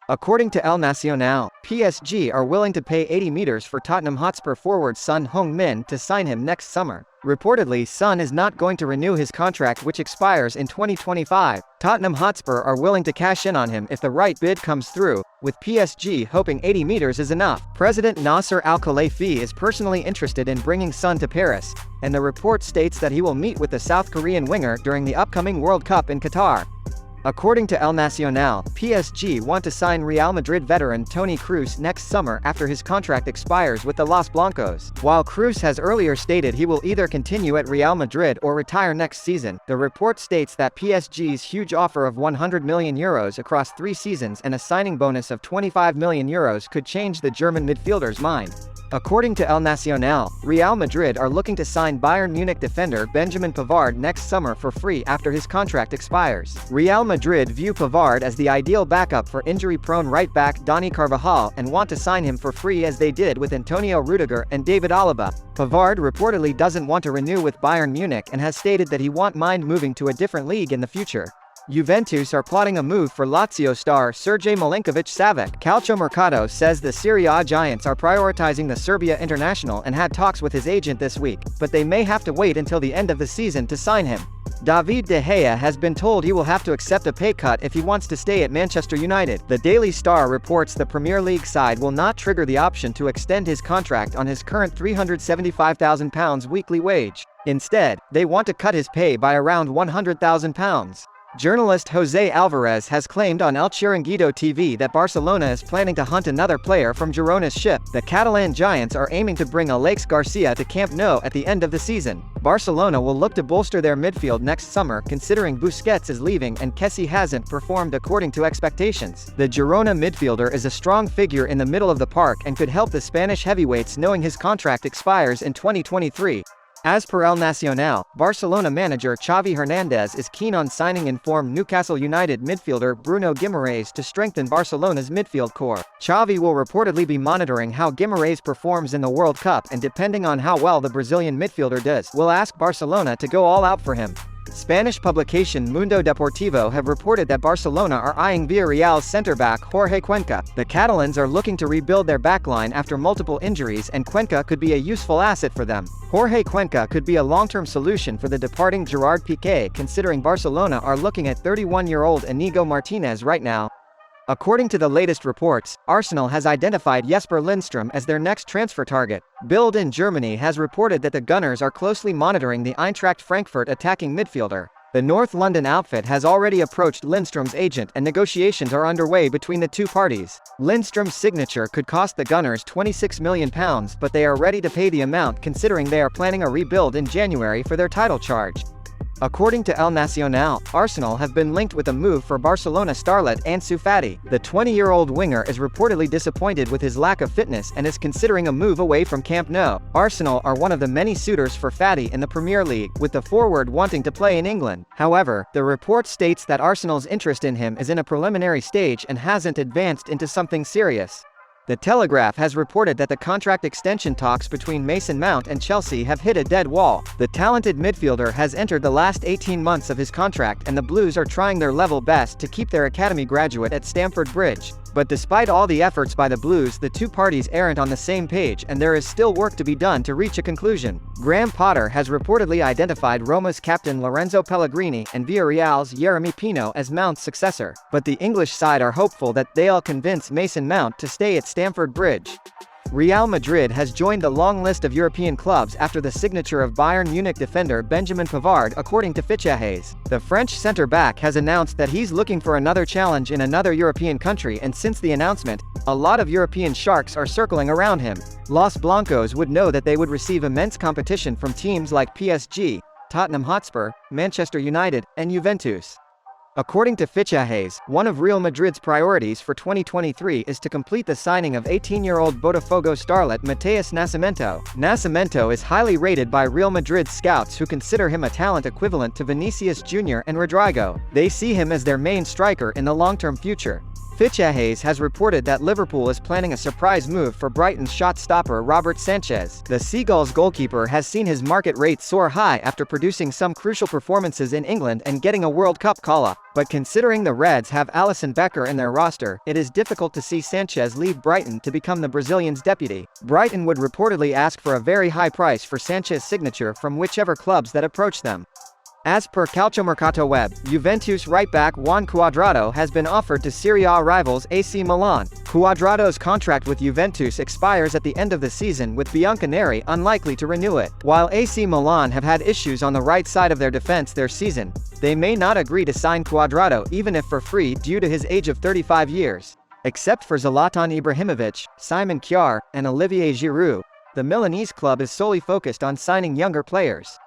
According to El Nacional, PSG are willing to pay 80 meters for Tottenham Hotspur forward Son Heung-min to sign him next summer. Reportedly, Son is not going to renew his contract, which expires in 2025. Tottenham Hotspur are willing to cash in on him if the right bid comes through, with PSG hoping 80 meters is enough. President Nasser Al-Khelaifi is personally interested in bringing Son to Paris, and the report states that he will meet with the South Korean winger during the upcoming World Cup in Qatar. According to El Nacional, PSG want to sign Real Madrid veteran Toni Kroos next summer after his contract expires with the Los Blancos. While Kroos has earlier stated he will either continue at Real Madrid or retire next season, the report states that PSG's huge offer of €100 million across 3 seasons and a signing bonus of €25 million could change the German midfielder's mind. According to El Nacional, Real Madrid are looking to sign Bayern Munich defender Benjamin Pavard next summer for free after his contract expires. Real Madrid view Pavard as the ideal backup for injury-prone right-back Dani Carvajal and want to sign him for free as they did with Antonio Rudiger and David Alaba. Pavard reportedly doesn't want to renew with Bayern Munich and has stated that he won't mind moving to a different league in the future. Juventus are plotting a move for Lazio star Sergej Milinkovic-Savic. Calciomercato says the Serie A giants are prioritizing the Serbia international and had talks with his agent this week, but they may have to wait until the end of the season to sign him. David De Gea has been told he will have to accept a pay cut if he wants to stay at Manchester United. The Daily Star reports the Premier League side will not trigger the option to extend his contract on his current £375,000 weekly wage. Instead, they want to cut his pay by around £100,000. Journalist Jose Alvarez has claimed on El Chiringuito TV that Barcelona is planning to hunt another player from Girona's ship. The Catalan giants are aiming to bring Alex Garcia to Camp Nou at the end of the season. Barcelona will look to bolster their midfield next summer considering Busquets is leaving and Kessie hasn't performed according to expectations. The Girona midfielder is a strong figure in the middle of the park and could help the Spanish heavyweights knowing his contract expires in 2023. As per El Nacional, Barcelona manager Xavi Hernandez is keen on signing informed Newcastle United midfielder Bruno Guimaraes to strengthen Barcelona's midfield core. Xavi will reportedly be monitoring how Guimaraes performs in the World Cup and depending on how well the Brazilian midfielder does, will ask Barcelona to go all out for him. Spanish publication Mundo Deportivo have reported that Barcelona are eyeing Villarreal's centre-back Jorge Cuenca. The Catalans are looking to rebuild their backline after multiple injuries and Cuenca could be a useful asset for them. Jorge Cuenca could be a long-term solution for the departing Gerard Piqué considering Barcelona are looking at 31-year-old Inigo Martinez right now. According to the latest reports, Arsenal has identified Jesper Lindstrom as their next transfer target. Bild in Germany has reported that the Gunners are closely monitoring the Eintracht Frankfurt attacking midfielder. The North London outfit has already approached Lindstrom's agent and negotiations are underway between the two parties. Lindstrom's signature could cost the Gunners £26 million, but they are ready to pay the amount considering they are planning a rebuild in January for their title charge. According to El Nacional, Arsenal have been linked with a move for Barcelona starlet Ansu Fati. The 20-year-old winger is reportedly disappointed with his lack of fitness and is considering a move away from Camp Nou. Arsenal are one of the many suitors for Fati in the Premier League, with the forward wanting to play in England. However, the report states that Arsenal's interest in him is in a preliminary stage and hasn't advanced into something serious. The Telegraph has reported that the contract extension talks between Mason Mount and Chelsea have hit a dead wall. The talented midfielder has entered the last 18 months of his contract and the Blues are trying their level best to keep their academy graduate at Stamford Bridge. But despite all the efforts by the Blues, the two parties aren't on the same page and there is still work to be done to reach a conclusion. Graham Potter has reportedly identified Roma's captain Lorenzo Pellegrini and Villarreal's Yeremy Pino as Mount's successor, but the English side are hopeful that they'll convince Mason Mount to stay at Stamford Bridge. Real Madrid has joined the long list of European clubs after the signature of Bayern Munich defender Benjamin Pavard, according to Fichajes. The French centre-back has announced that he's looking for another challenge in another European country, and since the announcement, a lot of European sharks are circling around him. Los Blancos would know that they would receive immense competition from teams like PSG, Tottenham Hotspur, Manchester United, and Juventus. According to Fichajes, one of Real Madrid's priorities for 2023 is to complete the signing of 18-year-old Botafogo starlet Matheus Nascimento. Nascimento is highly rated by Real Madrid scouts who consider him a talent equivalent to Vinicius Jr. and Rodrigo. They see him as their main striker in the long-term future. Fitch has reported that Liverpool is planning a surprise move for Brighton's shot stopper Robert Sanchez. The Seagulls goalkeeper has seen his market rate soar high after producing some crucial performances in England and getting a World Cup call-up. But considering the Reds have Alisson Becker in their roster, it is difficult to see Sanchez leave Brighton to become the Brazilian's deputy. Brighton would reportedly ask for a very high price for Sanchez's signature from whichever clubs that approach them. As per Calciomercato Web, Juventus right-back Juan Cuadrado has been offered to Serie A rivals AC Milan. Cuadrado's contract with Juventus expires at the end of the season, with Bianconeri unlikely to renew it. While AC Milan have had issues on the right side of their defense this season, they may not agree to sign Cuadrado even if for free due to his age of 35 years. Except for Zlatan Ibrahimovic, Simon Kjaer, and Olivier Giroud, the Milanese club is solely focused on signing younger players.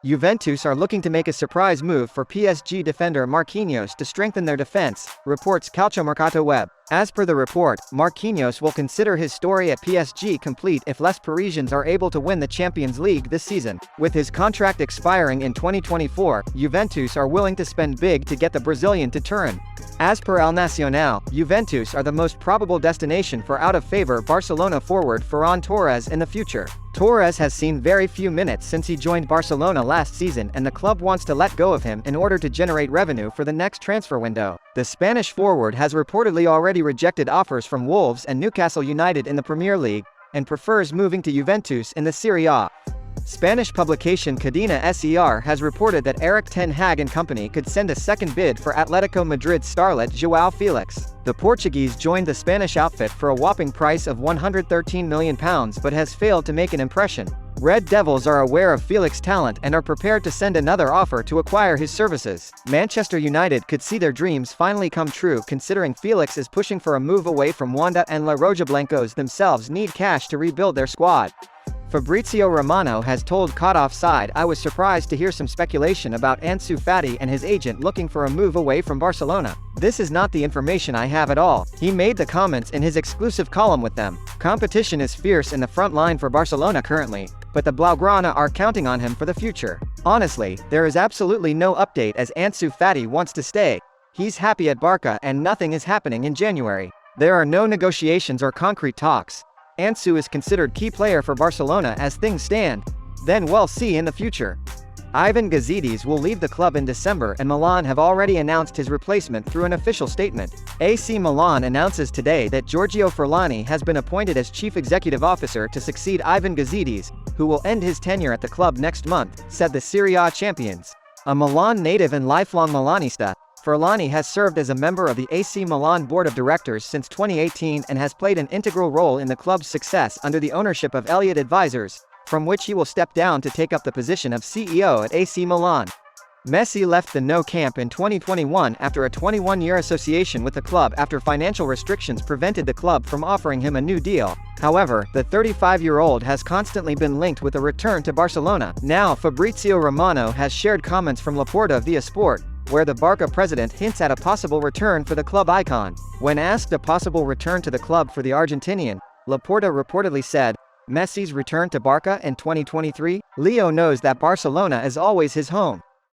Juventus are looking to make a surprise move for PSG defender Marquinhos to strengthen their defense, reports Calciomercato Web. As per the report, Marquinhos will consider his story at PSG complete if Les Parisiens are able to win the Champions League this season. With his contract expiring in 2024, Juventus are willing to spend big to get the Brazilian to Turin. As per El Nacional, Juventus are the most probable destination for out-of-favor Barcelona forward Ferran Torres in the future. Torres has seen very few minutes since he joined Barcelona last season, and the club wants to let go of him in order to generate revenue for the next transfer window. The Spanish forward has reportedly already rejected offers from Wolves and Newcastle United in the Premier League, and prefers moving to Juventus in the Serie A. Spanish publication Cadena SER has reported that Erik ten Hag and company could send a second bid for Atletico Madrid starlet Joao Felix. The Portuguese joined the Spanish outfit for a whopping price of £113 million but has failed to make an impression. Red Devils are aware of Felix's talent and are prepared to send another offer to acquire his services. Manchester United could see their dreams finally come true, considering Felix is pushing for a move away from Wanda, and La Rojablancos themselves need cash to rebuild their squad. Fabrizio Romano has told Caught Offside, "I was surprised to hear some speculation about Ansu Fati and his agent looking for a move away from Barcelona. This is not the information I have at all." He made the comments in his exclusive column with them. Competition is fierce in the front line for Barcelona currently, but the Blaugrana are counting on him for the future. Honestly, there is absolutely no update as Ansu Fati wants to stay. He's happy at Barca and nothing is happening in January. There are no negotiations or concrete talks. Ansu is considered key player for Barcelona as things stand. Then we'll see in the future. Ivan Gazidis will leave the club in December, and Milan have already announced his replacement through an official statement. AC Milan announces today that Giorgio Furlani has been appointed as chief executive officer to succeed Ivan Gazidis, who will end his tenure at the club next month, said the Serie A champions. A Milan native and lifelong Milanista, Furlani has served as a member of the AC Milan board of directors since 2018 and has played an integral role in the club's success under the ownership of Elliott Advisors, from which he will step down to take up the position of CEO at AC Milan. Messi left the Nou Camp in 2021 after a 21-year association with the club after financial restrictions prevented the club from offering him a new deal. However, the 35-year-old has constantly been linked with a return to Barcelona. Now Fabrizio Romano has shared comments from Laporta via Sport, where the Barca president hints at a possible return for the club icon. When asked a possible return to the club for the Argentinian, Laporta reportedly said, "Messi's return to Barca in 2023? Leo knows that Barcelona is always his home.